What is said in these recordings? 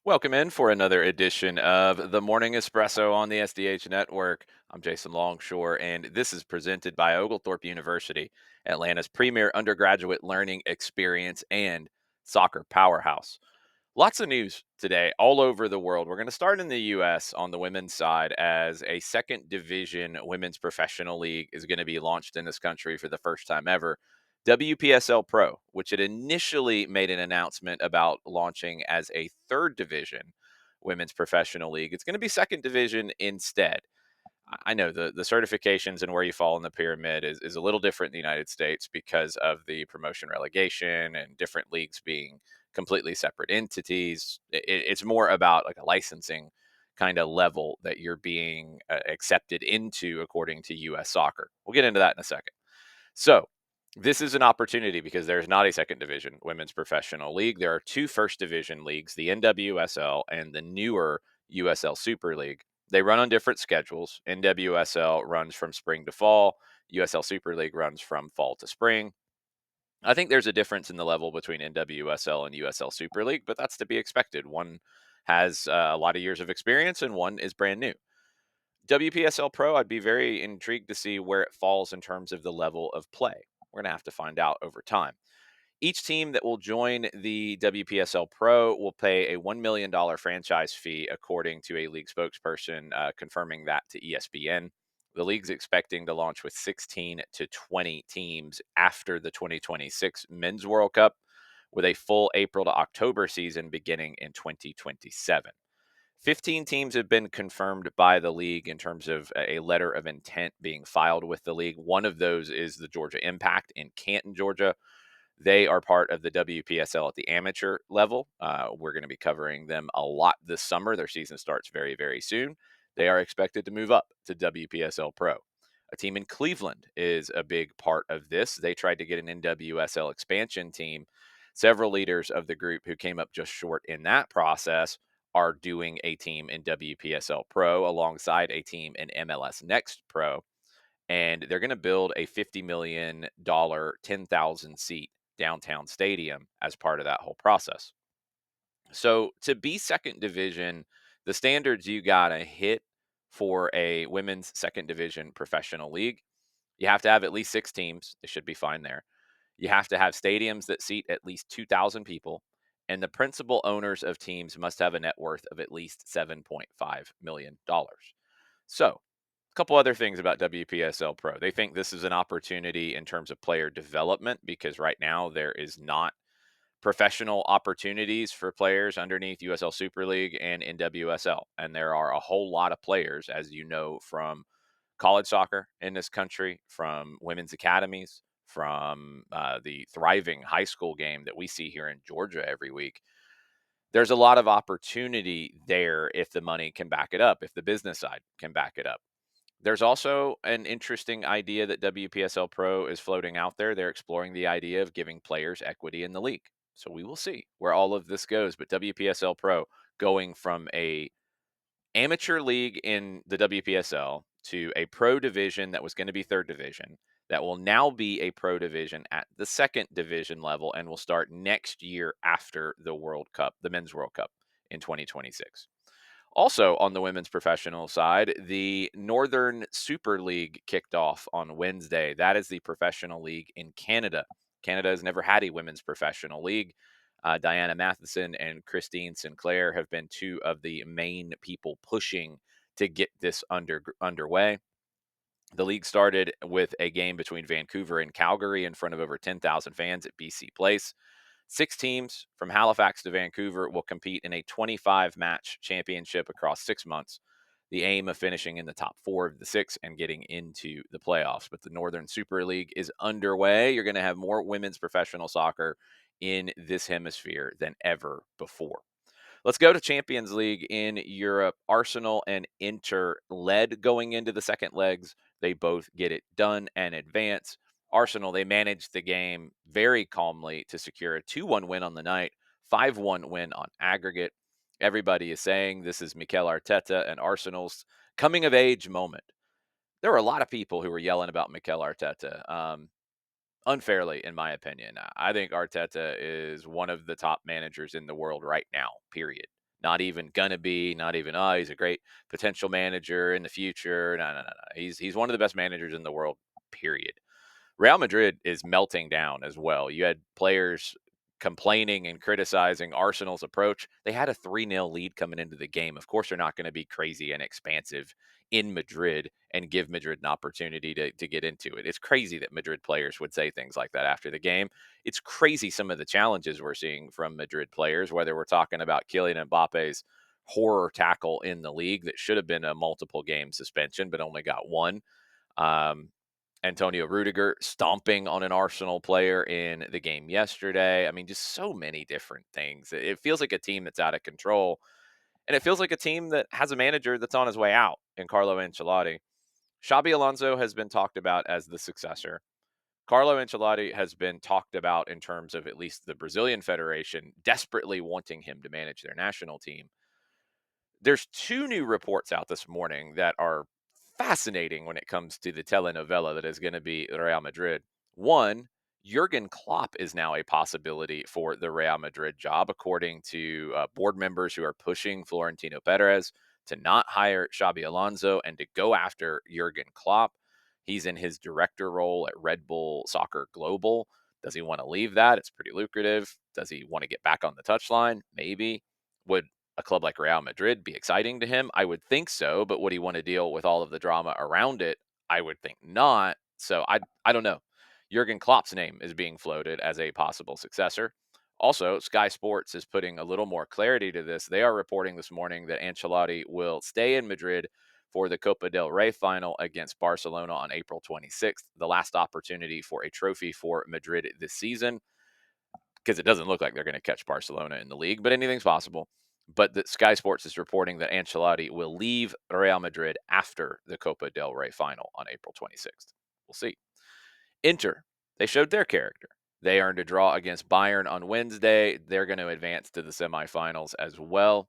Welcome in for another edition of the Morning Espresso on the SDH Network. I'm Jason Longshore, and this is presented by Oglethorpe University, Atlanta's premier undergraduate learning experience and soccer powerhouse. Lots of news today all over the world. We're going to start in the U.S. on the women's side as a second division women's professional league is going to be launched in this country for the first time ever. WPSL Pro, which it initially made an announcement about launching as a third division women's professional league. It's going to be second division instead. I know the certifications and where you fall in the pyramid is a little different in the United States because of the promotion relegation and different leagues being completely separate entities. It's more about like a licensing kind of level that you're being accepted into according to US soccer. We'll get into that in a second. So, this is an opportunity because there's not a second division women's professional league. There are two first division leagues, the NWSL and the newer USL Super League. They run on different schedules. NWSL runs from spring to fall, USL Super League runs from fall to spring. I think there's a difference in the level between NWSL and USL Super League, but that's to be expected. One has a lot of years of experience and one is brand new. WPSL Pro, I'd be very intrigued to see where it falls in terms of the level of play. We're going to have to find out over time. Each team that will join the WPSL Pro will pay a $1 million franchise fee, according to a league spokesperson confirming that to ESPN. The league's expecting to launch with 16 to 20 teams after the 2026 Men's World Cup, with a full April to October season beginning in 2027. 15 teams have been confirmed by the league in terms of a letter of intent being filed with the league. One of those is the Georgia Impact in Canton, Georgia. They are part of the WPSL at the amateur level. We're going to be covering them a lot this summer. Their season starts very, very soon. They are expected to move up to WPSL Pro. A team in Cleveland is a big part of this. They tried to get an NWSL expansion team. Several leaders of the group who came up just short in that process are doing a team in WPSL Pro alongside a team in MLS Next Pro. And they're going to build a $50 million, 10,000 seat downtown stadium as part of that whole process. So to be second division, the standards you got to hit for a women's second division professional league, you have to have at least six teams. They should be fine there. You have to have stadiums that seat at least 2,000 people. And the principal owners of teams must have a net worth of at least $7.5 million. So, a couple other things about WPSL Pro. They think this is an opportunity in terms of player development because right now there is not professional opportunities for players underneath USL Super League and NWSL. And there are a whole lot of players, as you know, from college soccer in this country, from women's academies, from the thriving high school game that we see here in Georgia every week. There's a lot of opportunity there if the money can back it up, if the business side can back it up. There's also an interesting idea that WPSL Pro is floating out there. They're exploring the idea of giving players equity in the league. So we will see where all of this goes. But WPSL Pro going from a amateur league in the WPSL to a pro division that was going to be third division that will now be a pro division at the second division level and will start next year after the World Cup, the Men's World Cup in 2026. Also, on the women's professional side, the Northern Super League kicked off on Wednesday. That is the professional league in Canada. Canada has never had a women's professional league. Diana Matheson and Christine Sinclair have been two of the main people pushing to get this underway. The league started with a game between Vancouver and Calgary in front of over 10,000 fans at BC Place. Six teams from Halifax to Vancouver will compete in a 25 match championship across 6 months. The aim of finishing in the top four of the six and getting into the playoffs. But the Northern Super League is underway. You're going to have more women's professional soccer in this hemisphere than ever before. Let's go to Champions League in Europe. Arsenal and Inter led going into the second legs. They both get it done and advance. Arsenal, they managed the game very calmly to secure a 2-1 win on the night, 5-1 win on aggregate. Everybody is saying this is Mikel Arteta and Arsenal's coming of age moment. There were a lot of people who were yelling about Mikel Arteta. Unfairly, in my opinion. I think Arteta is one of the top managers in the world right now, period. Not even gonna be, not even, oh, he's a great potential manager in the future. No, no, no, no. He's one of the best managers in the world, period. Real Madrid is melting down as well. You had players complaining and criticizing Arsenal's approach. They had a 3-0 lead coming into the game. Of course, they're not going to be crazy and expansive in Madrid and give Madrid an opportunity to get into it. It's crazy that Madrid players would say things like that after the game. It's crazy some of the challenges we're seeing from Madrid players, whether we're talking about Kylian Mbappe's horror tackle in the league that should have been a multiple game suspension, but only got one. Um, Antonio Rudiger stomping on an Arsenal player in the game yesterday. I mean, just so many different things. It feels like a team that's out of control, and it feels like a team that has a manager that's on his way out in Carlo Ancelotti. Xabi Alonso has been talked about as the successor. Carlo Ancelotti has been talked about in terms of at least the Brazilian Federation desperately wanting him to manage their national team. There's two new reports out this morning that are fascinating when it comes to the telenovela that is going to be Real Madrid. One, Jurgen Klopp is now a possibility for the Real Madrid job, according to board members who are pushing Florentino Perez to not hire Xabi Alonso and to go after Jurgen Klopp. He's in his director role at Red Bull Soccer Global. Does he want to leave that? It's pretty lucrative. Does he want to get back on the touchline? Maybe. Would a club like Real Madrid be exciting to him? I would think so, but would he want to deal with all of the drama around it? I would think not. So I don't know. Jurgen Klopp's name is being floated as a possible successor. Also, Sky Sports is putting a little more clarity to this. They are reporting this morning that Ancelotti will stay in Madrid for the Copa del Rey final against Barcelona on April 26th, the last opportunity for a trophy for Madrid this season, because it doesn't look like they're going to catch Barcelona in the league, but anything's possible. But the Sky Sports is reporting that Ancelotti will leave Real Madrid after the Copa del Rey final on April 26th. We'll see. Inter, they showed their character. They earned a draw against Bayern on Wednesday. They're going to advance to the semifinals as well.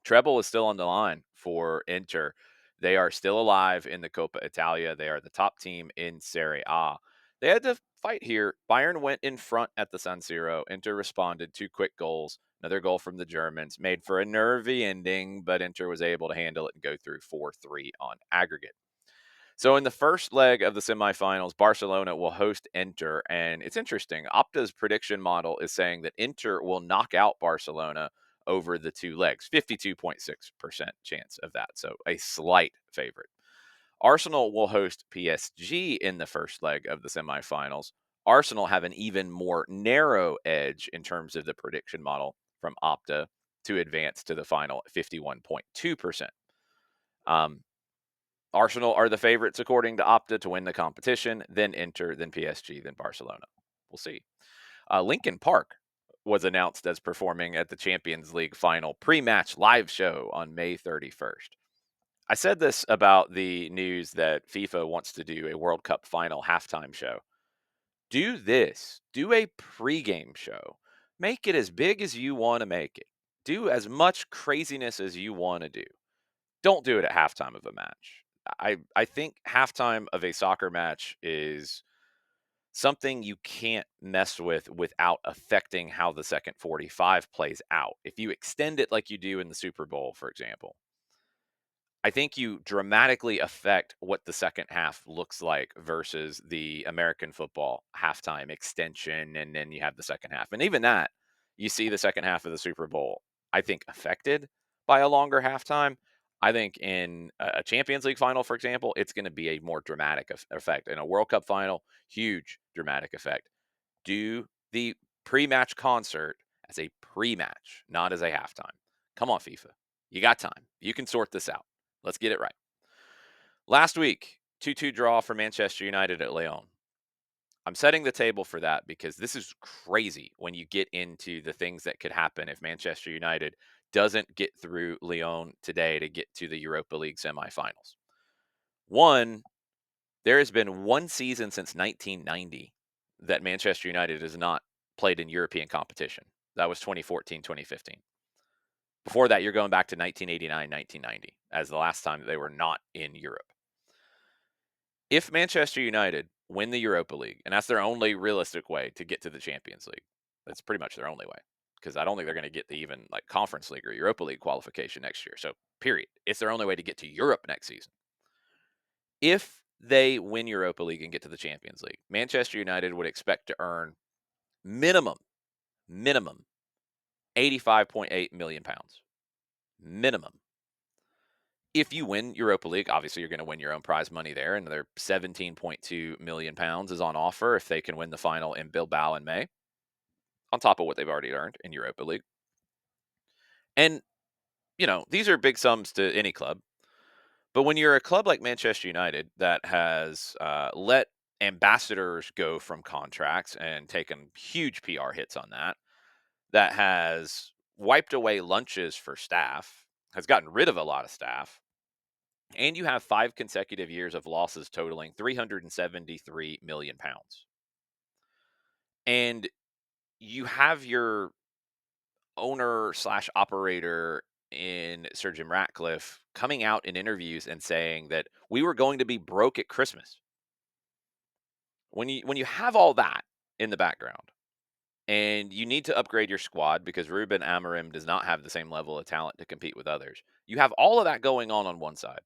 Treble is still on the line for Inter. They are still alive in the Coppa Italia. They are the top team in Serie A. They had to fight here. Bayern went in front at the San Siro. Inter responded, 2 quick goals. Another goal from the Germans made for a nervy ending, but Inter was able to handle it and go through 4-3 on aggregate. So in the first leg of the semifinals, Barcelona will host Inter, and it's interesting. Opta's prediction model is saying that Inter will knock out Barcelona over the two legs, 52.6% chance of that. So a slight favorite. Arsenal will host PSG in the first leg of the semifinals. Arsenal have an even more narrow edge in terms of the prediction model from Opta to advance to the final at 51.2%. Arsenal are the favorites, according to Opta, to win the competition, then Inter, then PSG, then Barcelona. We'll see. Lincoln Park was announced as performing at the Champions League final pre-match live show on May 31st. I said this about the news that FIFA wants to do a World Cup final halftime show. Do this. Do a pregame show. Make it as big as you want to make it. Do as much craziness as you want to do. Don't do it at halftime of a match. I think halftime of a soccer match is something you can't mess with without affecting how the second 45 plays out. If you extend it like you do in the Super Bowl, for example, I think you dramatically affect what the second half looks like versus the American football halftime extension. And then you have the second half. And even that, you see the second half of the Super Bowl, I think, affected by a longer halftime. I think in a Champions League final, for example, it's going to be a more dramatic effect. In a World Cup final, huge dramatic effect. Do the pre match concert as a pre match, not as a halftime. Come on, FIFA. You got time. You can sort this out. Let's get it right. Last week, 2-2 draw for Manchester United at Lyon. I'm setting the table for that because this is crazy when you get into the things that could happen if Manchester United doesn't get through Lyon today to get to the Europa League semifinals. One, there has been one season since 1990 that Manchester United has not played in European competition. That was 2014, 2015. Before that, you're going back to 1989, 1990 as the last time that they were not in Europe. If Manchester United win the Europa League, and that's their only realistic way to get to the Champions League, that's pretty much their only way, because I don't think they're going to get the even like Conference League or Europa League qualification next year. So, period. It's their only way to get to Europe next season. If they win Europa League and get to the Champions League, Manchester United would expect to earn minimum, minimum 85.8 million pounds. Minimum. If you win Europa League, obviously you're going to win your own prize money there, and their 17.2 million pounds is on offer if they can win the final in Bilbao in May, on top of what they've already earned in Europa League. And these are big sums to any club. But when you're a club like Manchester United that has let ambassadors go from contracts and taken huge PR hits on that, that has wiped away lunches for staff, has gotten rid of a lot of staff, and you have 5 consecutive years of losses totaling 373 million pounds. And you have your owner slash operator in Sir Jim Ratcliffe coming out in interviews and saying that we were going to be broke at Christmas. When you have all that in the background and you need to upgrade your squad because Ruben Amorim does not have the same level of talent to compete with others. You have all of that going on one side.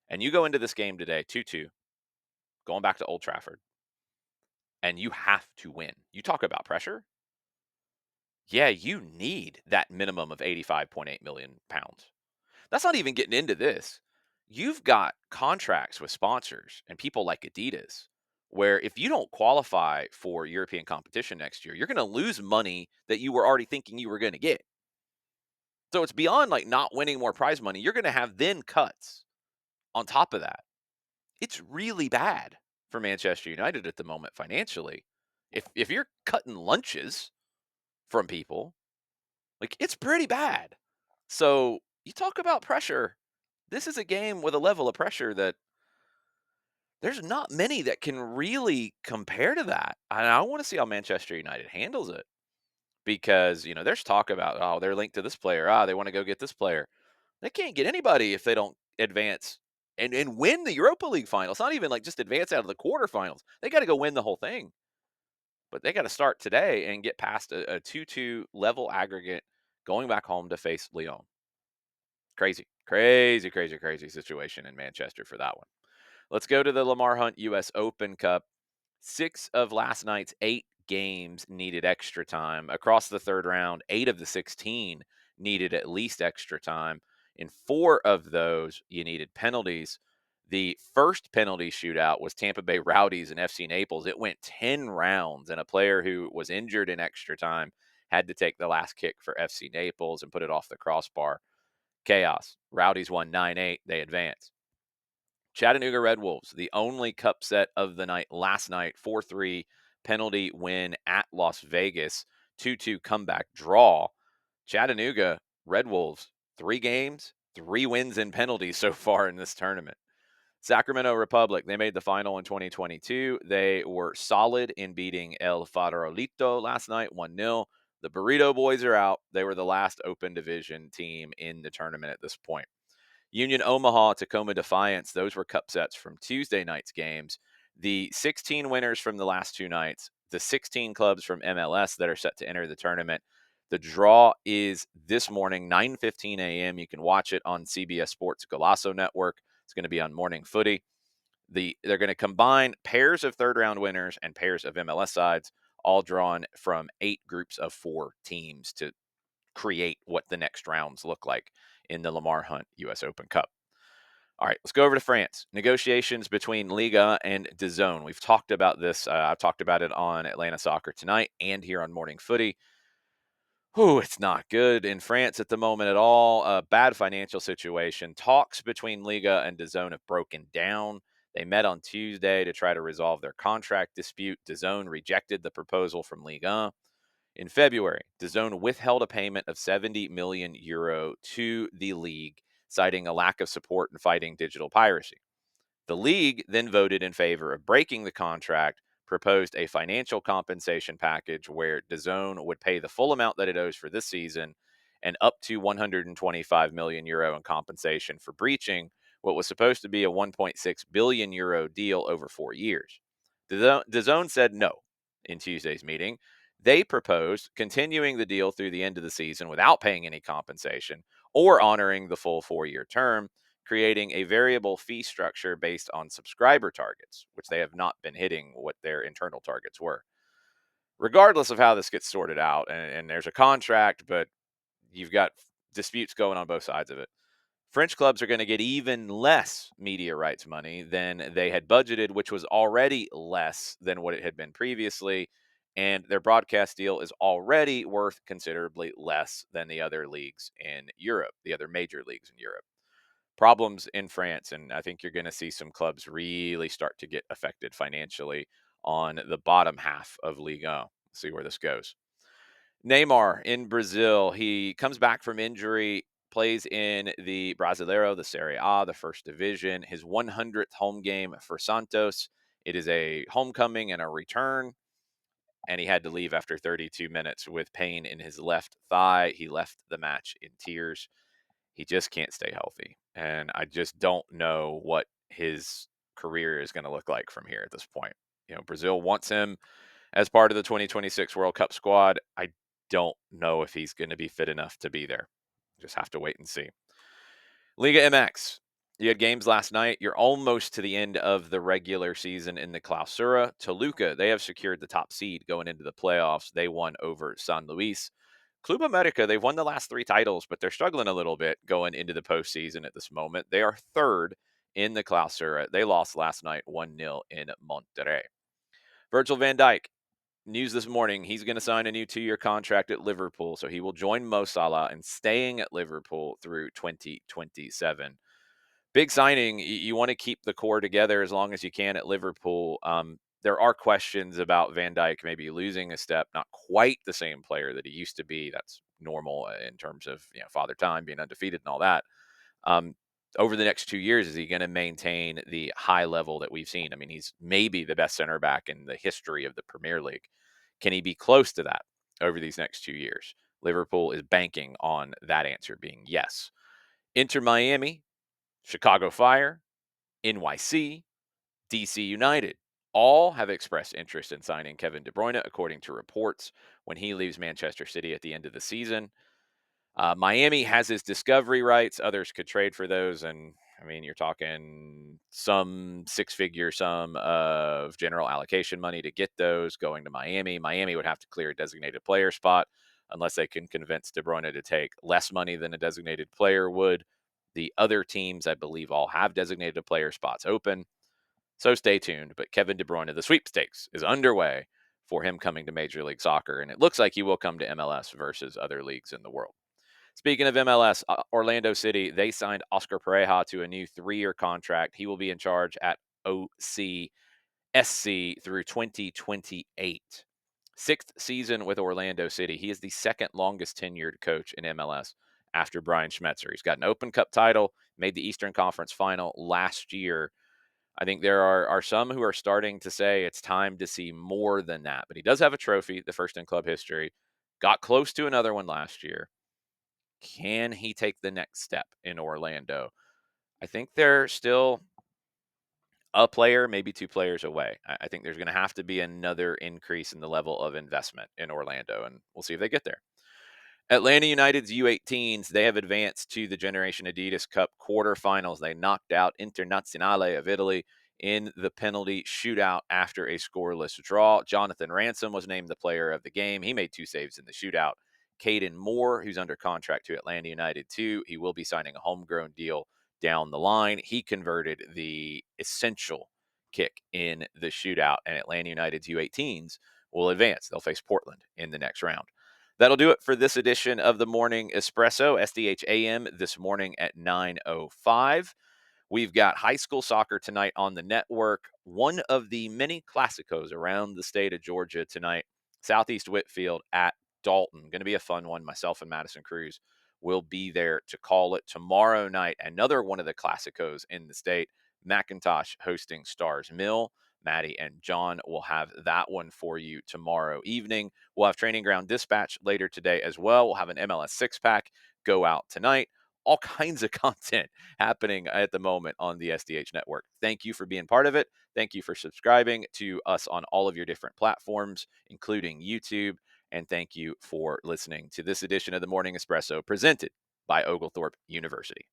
And you go into this game today 2-2, going back to Old Trafford, and you have to win. You talk about pressure. Yeah, you need that minimum of 85.8 million pounds. That's not even getting into this. You've got contracts with sponsors and people like Adidas where if you don't qualify for European competition next year, you're going to lose money that you were already thinking you were going to get. So it's beyond like not winning more prize money. You're going to have then cuts on top of that. It's really bad for Manchester United at the moment financially. If you're cutting lunches from people, like it's pretty bad. So you talk about pressure. This is a game with a level of pressure that there's not many that can really compare to that. And I want to see how Manchester United handles it because, there's talk about, oh, they're linked to this player. They want to go get this player. They can't get anybody if they don't advance and win the Europa League final. It's not even like just advance out of the quarterfinals. They got to go win the whole thing. But they got to start today and get past a 2-2 level aggregate going back home to face Lyon. Crazy, crazy, crazy, crazy situation in Manchester for that one. Let's go to the Lamar Hunt US Open Cup. 6 of last night's 8 games needed extra time. Across the third round, 8 of the 16 needed at least extra time. In 4 of those, you needed penalties. The first penalty shootout was Tampa Bay Rowdies and FC Naples. It went 10 rounds, and a player who was injured in extra time had to take the last kick for FC Naples and put it off the crossbar. Chaos. Rowdies won 9-8. They advance. Chattanooga Red Wolves, the only cup set of the night last night, 4-3 penalty win at Las Vegas, 2-2 comeback draw. Chattanooga Red Wolves, 3 games, 3 wins in penalties so far in this tournament. Sacramento Republic, they made the final in 2022. They were solid in beating El Farolito last night, 1-0. The Burrito Boys are out. They were the last open division team in the tournament at this point. Union Omaha, Tacoma Defiance, those were cup sets from Tuesday night's games. The 16 winners from the last 2 nights, the 16 clubs from MLS that are set to enter the tournament. The draw is this morning, 9:15 a.m. You can watch it on CBS Sports Golazo Network. It's going to be on Morning Footy. They're going to combine pairs of third round winners and pairs of MLS sides, all drawn from 8 groups of 4 teams to create what the next rounds look like in the Lamar Hunt US Open Cup. All right, let's go over to France. Negotiations between Liga and DAZN. We've talked about this. I've talked about it on Atlanta Soccer Tonight and here on Morning Footy. It's not good in France at the moment at all. A bad financial situation. Talks between Liga and DAZN have broken down. They met on Tuesday to try to resolve their contract dispute. DAZN rejected the proposal from Liga. In February, DAZN withheld a payment of €70 million to the league, citing a lack of support in fighting digital piracy. The league then voted in favor of breaking the contract, proposed a financial compensation package where DAZN would pay the full amount that it owes for this season and up to €125 million in compensation for breaching what was supposed to be a €1.6 billion deal over 4 years. DAZN said no in Tuesday's meeting. They proposed continuing the deal through the end of the season without paying any compensation or honoring the full 4-year term, creating a variable fee structure based on subscriber targets, which they have not been hitting what their internal targets were. Regardless of how this gets sorted out, and there's a contract, but you've got disputes going on both sides of it. French clubs are going to get even less media rights money than they had budgeted, which was already less than what it had been previously. And their broadcast deal is already worth considerably less than the other leagues in Europe, the other major leagues in Europe. Problems in France, and I think you're going to see some clubs really start to get affected financially on the bottom half of Ligue 1. See where this goes. Neymar in Brazil. He comes back from injury, plays in the Brasileiro, the Serie A, the first division. His 100th home game for Santos. It is a homecoming and a return, and he had to leave after 32 minutes with pain in his left thigh. He left the match in tears. He just can't stay healthy, and I just don't know what his career is going to look like from here at this point. Brazil wants him as part of the 2026 World Cup squad. I don't know if he's going to be fit enough to be there. Just have to wait and see. Liga MX. You had games last night. You're almost to the end of the regular season in the Clausura. Toluca, they have secured the top seed going into the playoffs. They won over San Luis. Club America, they've won the last 3 titles, but they're struggling a little bit going into the postseason at this moment. They are third in the Clausura. They lost last night 1-0 in Monterrey. Virgil van Dijk, news this morning, he's going to sign a new 2-year contract at Liverpool, so he will join Mo Salah and staying at Liverpool through 2027. Big signing. You want to keep the core together as long as you can at Liverpool. There are questions about Van Dijk maybe losing a step, not quite the same player that he used to be. That's normal in terms of father time, being undefeated and all that. Um, Over the next 2 years, is he going to maintain the high level that we've seen? I mean, he's maybe the best center back in the history of the Premier League. Can he be close to that over these next 2 years? Liverpool is banking on that answer being yes. Inter Miami, Chicago Fire, NYC, DC United all have expressed interest in signing Kevin De Bruyne, according to reports, when he leaves Manchester City at the end of the season. Miami has his discovery rights. Others could trade for those. And I mean, you're talking some 6-figure sum of general allocation money to get those going to Miami. Miami would have to clear a designated player spot unless they can convince De Bruyne to take less money than a designated player would. The other teams, I believe, all have designated player spots open. So stay tuned. But Kevin De Bruyne, the sweepstakes is underway for him coming to Major League Soccer. And it looks like he will come to MLS versus other leagues in the world. Speaking of MLS, Orlando City, they signed Oscar Pareja to a new 3-year contract. He will be in charge at OCSC through 2028. Sixth season with Orlando City. He is the second longest tenured coach in MLS after Brian Schmetzer. He's got an Open Cup title, made the Eastern Conference final last year. I think there are some who are starting to say it's time to see more than that. But he does have a trophy, the first in club history. Got close to another one last year. Can he take the next step in Orlando? I think they're still a player, maybe 2 players away. I think there's going to have to be another increase in the level of investment in Orlando, and we'll see if they get there. Atlanta United's U18s, they have advanced to the Generation Adidas Cup quarterfinals. They knocked out Internazionale of Italy in the penalty shootout after a scoreless draw. Jonathan Ransom was named the player of the game. He made 2 saves in the shootout. Caden Moore, who's under contract to Atlanta United too, he will be signing a homegrown deal down the line. He converted the essential kick in the shootout, and Atlanta United's U18s will advance. They'll face Portland in the next round. That'll do it for this edition of the Morning Espresso, SDH AM, this morning at 9:05. We've got high school soccer tonight on the network. One of the many classicos around the state of Georgia tonight. Southeast Whitfield at Dalton. Going to be a fun one. Myself and Madison Cruz will be there to call it tomorrow night. Another one of the classicos in the state. McIntosh hosting Stars Mill. Maddie and John will have that one for you tomorrow evening. We'll have Training Ground Dispatch later today as well. We'll have an MLS 6-pack go out tonight. All kinds of content happening at the moment on the SDH Network. Thank you for being part of it. Thank you for subscribing to us on all of your different platforms, including YouTube. And thank you for listening to this edition of the Morning Espresso presented by Oglethorpe University.